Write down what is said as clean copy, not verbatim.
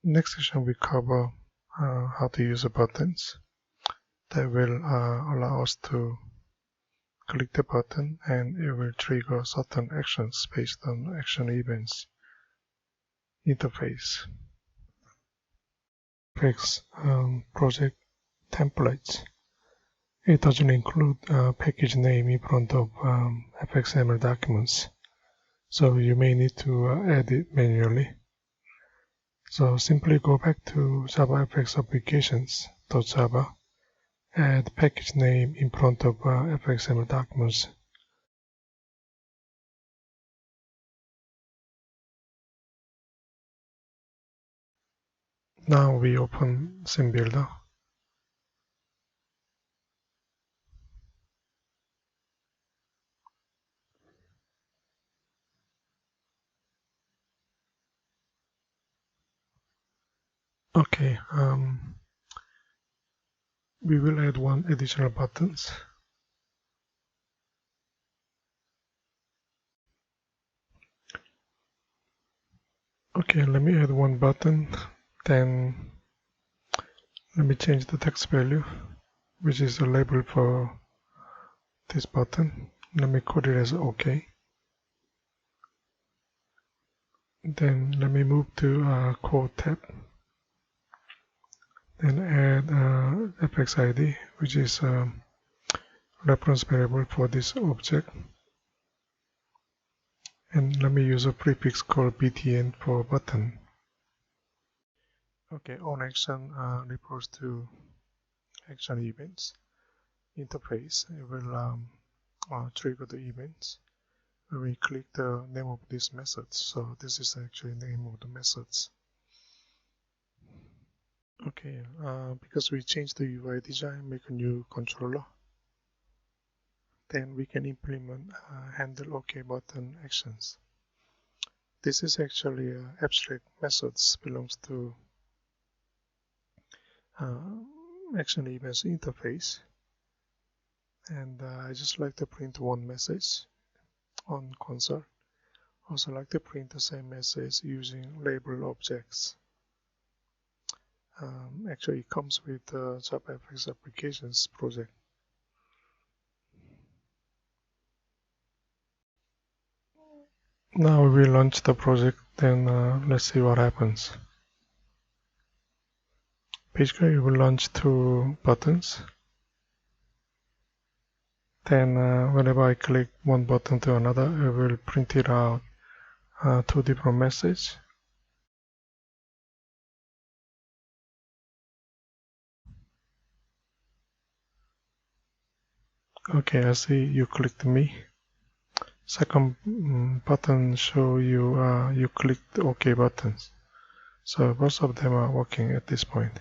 next session we cover how to use the buttons that will allow us to click the button and it will trigger certain actions based on action events interface. JavaFX project templates. It doesn't include package name in front of FXML documents, so you may need to add it manually. So simply go back to JavaFX applications.java, add package name in front of FXML documents. Now we open Sim Builder. Okay, we will add one additional buttons. Okay, let me add one button, then let me change the text value, which is a label for this button. Let me code it as OK. Then let me move to Code tab. Then add fxid, which is a reference variable for this object. And let me use a prefix called btn for button. Okay, onAction refers to action events interface. It will trigger the events when we click the name of these methods. So this is actually the name of the methods. Okay, because we changed the UI design, make a new controller, then we can implement handle OK button actions. This is actually abstract methods belongs to action events interface, and I just like to print one message on console. Also like to print the same message using label objects. Actually it comes with the JavaFX applications project. Now we will launch the project, then let's see what happens. Basically it will launch two buttons. Then whenever I click one button to another, it will print it out two different messages. Okay, I see you clicked me. Second button show you you clicked OK buttons. So both of them are working at this point.